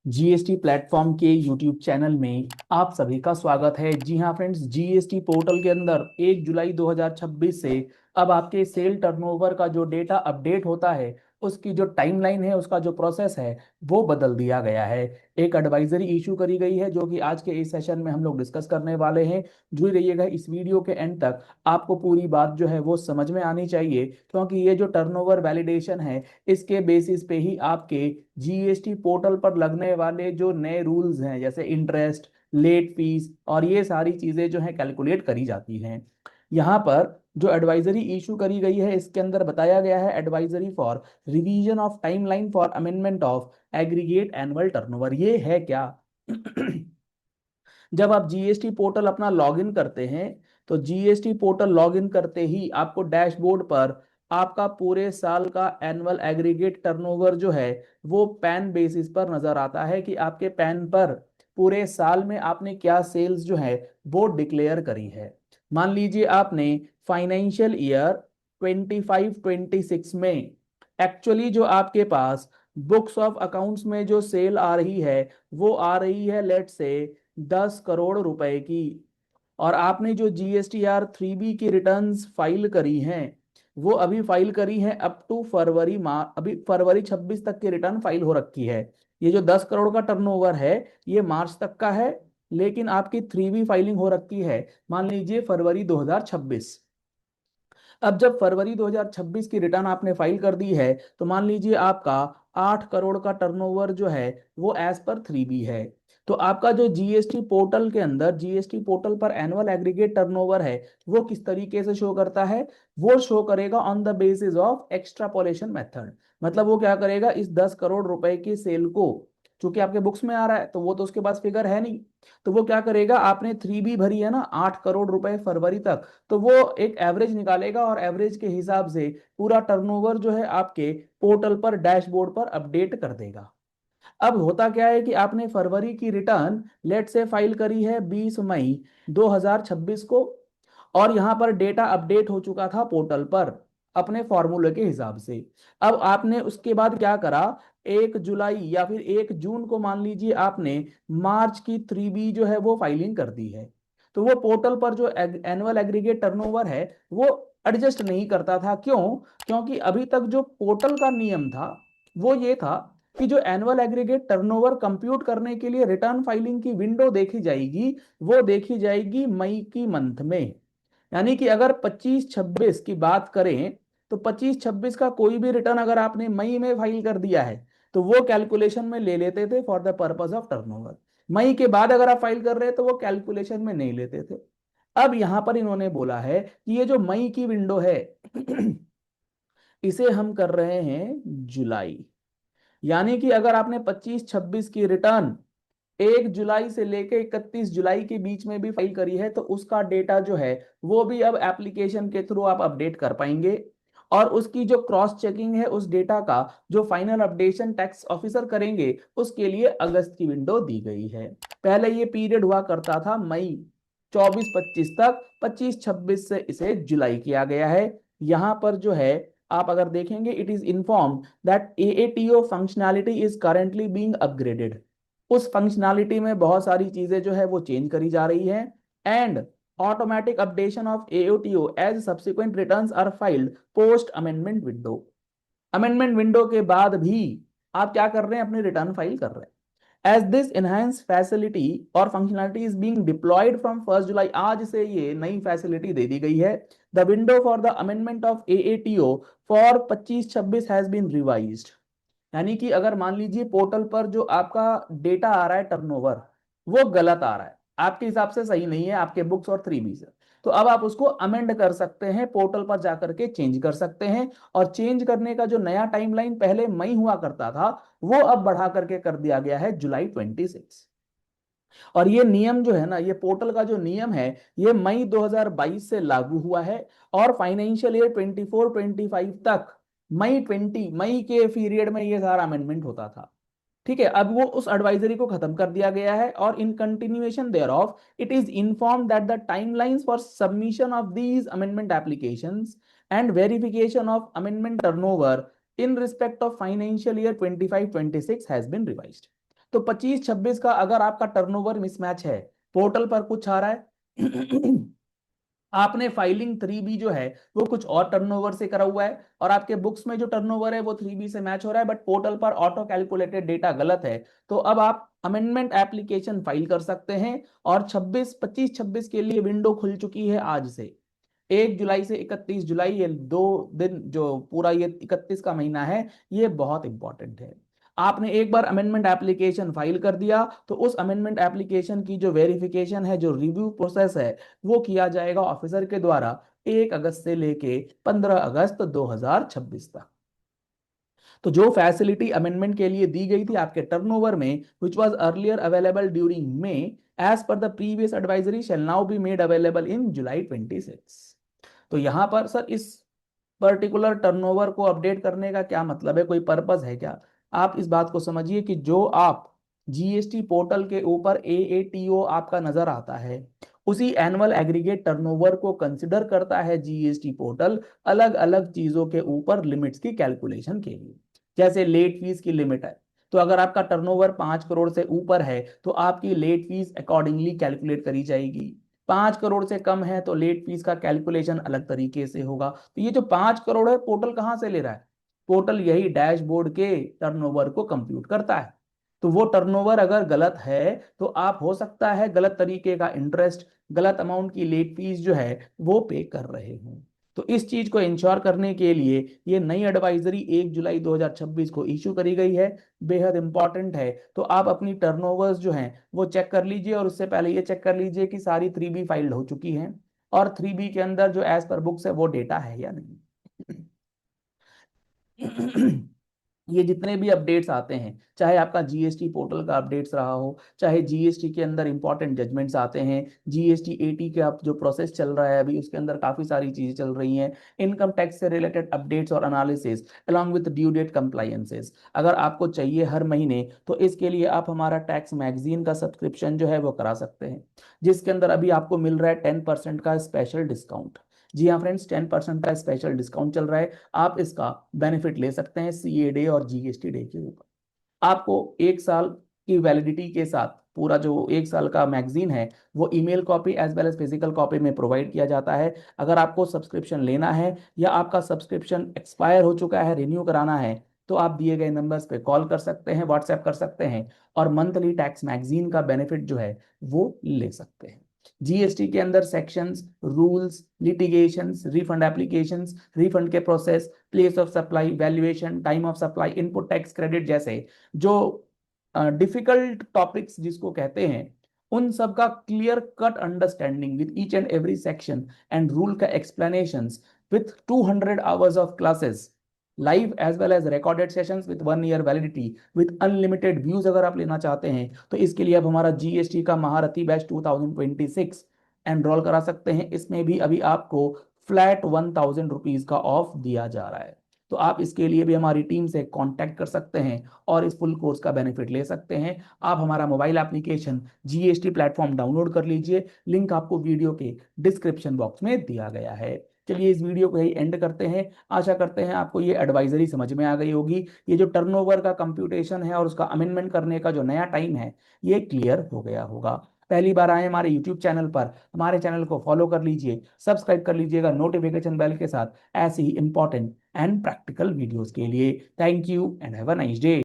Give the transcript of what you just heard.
GST platform के YouTube channel में आप सभी का स्वागत है। जी हाँ फ्रेंड्स, जीएसटी पोर्टल के अंदर 1 जुलाई 2026 से अब आपके सेल टर्नओवर का जो डेटा अपडेट होता है, उसकी जो टाइमलाइन है, उसका जो प्रोसेस है, वो बदल दिया गया है। एक एडवाइजरी इशू करी गई है जो कि आज के इस सेशन में हम लोग डिस्कस करने वाले हैं। जुड़े रहिएगा इस वीडियो के एंड तक, आपको पूरी बात जो है वो समझ में आनी चाहिए, क्योंकि ये जो टर्नओवर वैलिडेशन है, इसके बेसिस पे ही आपके जीएसटी पोर्टल पर लगने वाले जो नए रूल्स हैं, जैसे इंटरेस्ट, लेट फीस और ये सारी चीजें जो है कैलकुलेट करी जाती हैं। यहाँ पर जो एडवाइजरी इशू करी गई है, इसके अंदर बताया गया है advisory for revision of timeline for amendment of aggregate annual turnover. ये है क्या? जब आप जीएसटी पोर्टल अपना लॉगिन करते हैं, तो जीएसटी पोर्टल लॉगिन करते ही आपको डैशबोर्ड पर आपका पूरे साल का एनुअल एग्रीगेट टर्नओवर जो है वो पैन बेसिस पर नजर आता है कि आपके पैन पर पूरे साल में आपने क्या सेल्स जो है वो डिक्लेयर करी है। मान लीजिए आपने फाइनेंशियल ईयर 25-26 में एक्चुअली जो आपके पास बुक्स ऑफ अकाउंट्स में जो सेल आ रही है, वो आ रही है लेट से 10 करोड़ रुपए की, और आपने जो GSTR 3B की रिटर्न्स फाइल करी हैं, वो अभी फाइल करी हैं अप टू फरवरी अभी फरवरी 26 तक की रिटर्न फाइल हो रखी है। ये जो 10 करोड़ का टर्नओवर है, ये मार्च तक का है, लेकिन आपकी 3B फाइलिंग हो रखी है मान लीजिए फरवरी 2026। अब जब फरवरी 2026 की रिटर्न आपने फाइल कर दी है, तो मान लीजिए आपका 8 करोड़ का टर्नओवर जो है वो एज पर 3B है। तो आपका जो जीएसटी पोर्टल के अंदर, जीएसटी पोर्टल पर एनुअल एग्रीगेट टर्नओवर है, वो किस तरीके से शो करता है? वो शो करेगा on the basis of extrapolation method. मतलब वो क्या करेगा, इस 10 करोड़ रुपए की सेल को, चूंकि आपके बुक्स में आ रहा है तो वो तो उसके पास फिगर है नहीं, तो वो क्या करेगा, आपने 3B भरी है ना 8 करोड़ रुपए फरवरी तक, तो वो एक एवरेज निकालेगा और एवरेज के हिसाब से पूरा टर्नओवर जो है आपके पोर्टल पर, डैशबोर्ड पर अपडेट कर देगा। अब होता क्या है कि आपने फरवरी की रिटर्न लेट से फाइल करी है 20 मई 2026 को, और यहां पर डेटा अपडेट हो चुका था पोर्टल पर अपने फॉर्मूले के हिसाब से। अब आपने उसके बाद क्या करा, 1 जुलाई या फिर 1 जून को मान लीजिए आपने मार्च की 3B जो है वो फाइलिंग कर दी है। तो वो पोर्टल पर जो एनुअल एग्रीगेट टर्नओवर है वो एडजस्ट नहीं करता था। क्यों? क्योंकि अभी तक जो पोर्टल का नियम था वो ये था कि जो एनुअल एग्रीगेट टर्नओवर कंप्यूट करने के लिए रिटर्न फाइलिंग की विंडो देखी जाएगी, वो देखी जाएगी मई की मंथ में। यानी कि अगर 25-26 की बात करें, तो 25-26 का कोई भी रिटर्न अगर आपने मई में फाइल कर दिया है, तो वो कैलकुलेशन में ले लेते थे for the purpose of turnover. मई के बाद अगर आप फाइल कर रहे हैं तो वो कैलकुलेशन में नहीं लेते थे। अब यहां पर इन्होंने बोला है कि ये जो मई की विंडो है इसे हम कर रहे हैं जुलाई। यानी कि अगर आपने 25-26 की रिटर्न 1 जुलाई से लेकर 31 जुलाई के बीच में भी फाइल करी है, तो उसका डेटा जो है वो भी अब एप्लीकेशन के थ्रू आप अपडेट कर पाएंगे। और उसकी जो क्रॉस चेकिंग है उस डेटा का, जो फाइनल अपडेशन टैक्स ऑफिसर करेंगे, उसके लिए अगस्त की विंडो दी गई है। पहले ये पीरियड हुआ करता था मई 24-25 तक, 25-26 से इसे जुलाई किया गया है। यहां पर जो है आप अगर देखेंगे, it is inform that AATO functionality is currently being upgraded. उस फंक्शनैलिटी में बहुत सारी चीजें जो है वो चेंज करी जा रही है। And automatic updation of AOTO as subsequent returns are filed post amendment window. Amendment window के बाद भी आप क्या कर रहे हैं, अपनी रिटर्न फाइल कर रहे हैं। एज दिस enhanced फैसिलिटी और functionality is being deployed from 1 July, आज से ये नई फैसिलिटी दे दी गई है। The window for the amendment of AATO for 25-26 has been revised. यानी कि अगर मान लीजिए पोर्टल पर जो आपका डेटा आ रहा है टर्नओवर, वो गलत आ रहा है, आपके हिसाब से सही नहीं है आपके बुक्स और 3B से, तो अब आप उसको अमेंड कर सकते हैं, पोर्टल पर जाकर के चेंज कर सकते हैं। और चेंज करने का जो नया टाइमलाइन पहले मई हुआ करता था, वो अब बढ़ा करके कर दिया गया है जुलाई 26। और ये नियम जो है ना, ये पोर्टल का जो नियम है, ये मई 2022 से लागू हुआ है। और फाइनेंशियल ईयर 24-25 तक मई के पीरियड में ये सारा अमेंडमेंट होता था। ठीक है, अब वो उस एडवाइजरी को खत्म कर दिया गया है, और in continuation thereof it is inform that the timelines for submission of these amendment applications and verification of amendment turnover in respect of financial year 25-26 has been revised. तो 25-26 का अगर आपका टर्नओवर मिसमैच है, portal पर कुछ आ रहा है आपने फाइलिंग 3B जो है वो कुछ और टर्नओवर से करा हुआ है, और आपके बुक्स में जो टर्नओवर है वो 3B से मैच हो रहा है, बट पोर्टल पर ऑटो कैलकुलेटेड डेटा गलत है, तो अब आप अमेंडमेंट एप्लीकेशन फाइल कर सकते हैं। और 25-26 के लिए विंडो खुल चुकी है आज से। 1 जुलाई से 31 जुलाई, ये 2 दिन जो पूरा ये 31 का महीना है, ये बहुत इंपॉर्टेंट है। आपने एक बार अमेंडमेंट एप्लीकेशन फाइल कर दिया तो उस अमेंडमेंट एप्लीकेशन की जो वेरिफिकेशन है, जो रिव्यू प्रोसेस है, वो किया जाएगा ऑफिसर के द्वारा 1 अगस्त से लेके 15 अगस्त 2026 तक। तो जो फैसिलिटी अमेंडमेंट के लिए दी गई थी आपके टर्नओवर में, which was earlier available during May, as per the previous advisory shall now be made available in July 26। तो यहां पर सर इस पर्टिकुलर टर्नओवर को अपडेट करने का क्या मतलब है, कोई पर्पस है क्या? आप इस बात को समझिए कि जो आप जीएसटी पोर्टल के ऊपर एएटीओ आपका नजर आता है, उसी एनुअल एग्रीगेट टर्नओवर को कंसिडर करता है जीएसटी पोर्टल अलग अलग चीजों के ऊपर लिमिट्स की कैलकुलेशन के लिए। जैसे लेट फीस की लिमिट है, तो अगर आपका टर्नओवर 5 करोड़ से ऊपर है तो आपकी लेट फीस अकॉर्डिंगली कैलकुलेट करी जाएगी। 5 करोड़ से कम है तो लेट फीस का कैलकुलेशन अलग तरीके से होगा। तो ये जो 5 करोड़ है, पोर्टल कहां से ले रहा है? पोर्टल यही डैशबोर्ड के टर्नओवर को कंप्यूट करता है। तो वो टर्नओवर अगर गलत है तो आप हो सकता है गलत तरीके का इंटरेस्ट, गलत अमाउंट की लेट फीस जो है वो पे कर रहे हो। तो इस चीज को इंश्योर करने के लिए ये नई एडवाइजरी 1 जुलाई 2026 को इशू करी गई है, बेहद इंपॉर्टेंट है। तो आप अपनी टर्नओवर्स जो हैं वो चेक कर लीजिए, और उससे पहले ये चेक कर लीजिए कि सारी 3B फाइल्ड हो चुकी हैं, और 3B के अंदर जो एज पर बुक्स है वो डेटा है या नहीं। ये जितने भी अपडेट्स आते हैं, चाहे आपका जीएसटी पोर्टल का अपडेट्स रहा हो, चाहे जीएसटी के अंदर इंपॉर्टेंट जजमेंट्स आते हैं, जीएसटी एटी का जो प्रोसेस चल रहा है अभी उसके अंदर काफी सारी चीजें चल रही हैं, इनकम टैक्स से रिलेटेड अपडेट्स और analysis along with due date compliances अगर आपको चाहिए हर महीने, तो इसके लिए आप हमारा टैक्स मैगजीन का सब्सक्रिप्शन जो है वो करा सकते हैं, जिसके अंदर अभी आपको मिल रहा है 10% का स्पेशल डिस्काउंट। जी हाँ फ्रेंड्स, 10% का स्पेशल डिस्काउंट चल रहा है। आप इसका बेनिफिट ले सकते हैं सीए डे और जीएसटी डे के ऊपर। आपको 1 साल की वैलिडिटी के साथ पूरा जो 1 साल का मैगजीन है वो email copy as well as physical copy में प्रोवाइड किया जाता है। अगर आपको सब्सक्रिप्शन लेना है या आपका सब्सक्रिप्शन एक्सपायर हो चुका है, रिन्यू कराना है, तो आप दिए गए नंबर्स पे कॉल कर सकते हैं, व्हाट्सएप कर सकते हैं, और मंथली टैक्स मैगजीन का बेनिफिट जो है वो ले सकते हैं। जीएसटी के अंदर sections, rules, litigations, refund applications, refund के process, place of supply, valuation, time of supply, input tax credit जैसे जो डिफिकल्ट टॉपिक्स जिसको कहते हैं, उन सब का clear cut understanding with each and every section and rule का explanations with 200 hours of classes live as well as recorded sessions with 1 year validity with unlimited views अगर आप लेना चाहते हैं, तो इसके लिए आप हमारा जीएसटी का महारथी बैच 2026 एनरोल करा सकते हैं। इसमें भी अभी आपको फ्लैट 1000 रुपीज का ऑफ दिया जा रहा है। तो आप इसके लिए भी हमारी टीम से कांटेक्ट कर सकते हैं और इस फुल कोर्स का बेनिफिट ले सकते हैं। आप हमारा mobile application GST platform download कर लीजिए, लिंक आपको वीडियो के डिस्क्रिप्शन बॉक्स में दिया गया है। चलिए इस वीडियो को यही एंड करते हैं। आशा करते हैं आपको ये एडवाइजरी समझ में आ गई होगी। ये जो टर्नओवर का कंप्यूटेशन है और उसका अमेंडमेंट करने का जो नया टाइम है, ये क्लियर हो गया होगा। पहली बार आए हमारे यूट्यूब चैनल पर, हमारे चैनल को फॉलो कर लीजिए, सब्सक्राइब कर लीजिएगा नोटिफिकेशन बेल के साथ ऐसे ही इंपॉर्टेंट एंड प्रैक्टिकल वीडियोस के लिए। Thank you and have a nice day.